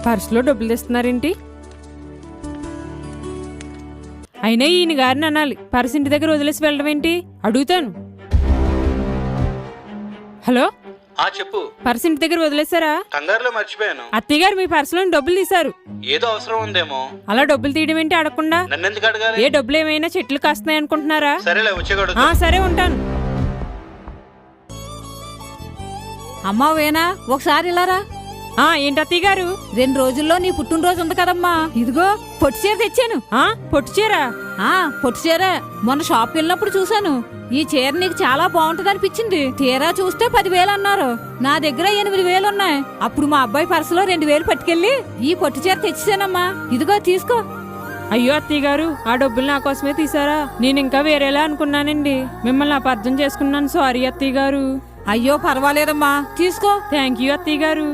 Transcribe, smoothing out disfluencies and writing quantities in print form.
పర్సులో డబ్బులు తెస్తున్నారేంటి? అయినా ఈయన గారిని అనాలి, పర్సు ఇంటి దగ్గర వదిలేసి వెళ్ళడం ఏంటి? అడుగుతాను. హలో, చెప్పు. పర్సు ఇంటి దగ్గర వదిలేసారా? కంగారులో మర్చిపోయాను. అత్తయ్య గారు మీ పర్సులో డబ్బులు తీశారు. ఏదో అవసరం ఉందేమో. అలా డబ్బులు తీయడం ఏంటి అడగకుండా? నన్నెందుకు అడగాలి? ఏ డబ్బులు ఏమైనా చెట్లు కాస్తున్నాయి అనుకుంటున్నారా? సరేలే, వచ్చేగడు. సరే, ఉంటాను. అమ్మా వేనా, ఒకసారి ఇలారా. ఏంటి అత్తయ్య గారు? 2 రోజుల్లో నీ పుట్టినరోజు ఉంది కదమ్మా, ఇదిగో పొట్టి చీర తెచ్చాను. పొట్టు చీర? పొట్టి చీర. మొన్న షాప్కి వెళ్ళినప్పుడు చూశాను. ఈ చీర నీకు చాలా బాగుంటది అనిపించింది. తీరా చూస్తే 10,000 అన్నారు. నా దగ్గర 8,000 ఉన్నాయి. అప్పుడు మా అబ్బాయి పర్సులో 2,000 పట్టుకెళ్ళి ఈ పొట్టి చీర తెచ్చానమ్మా, ఇదిగో తీసుకో. అయ్యో అత్తయ్య గారు, ఆ డబ్బులు నా కోసమే తీసారా? నేను ఇంకా వేరేలా అనుకున్నానండి. మిమ్మల్ని అపార్థం చేసుకున్నాను. సారీ అత్తయ్య గారు. అయ్యో పర్వాలేదమ్మా, తీసుకో. థ్యాంక్ యూ అత్తయ్య గారు.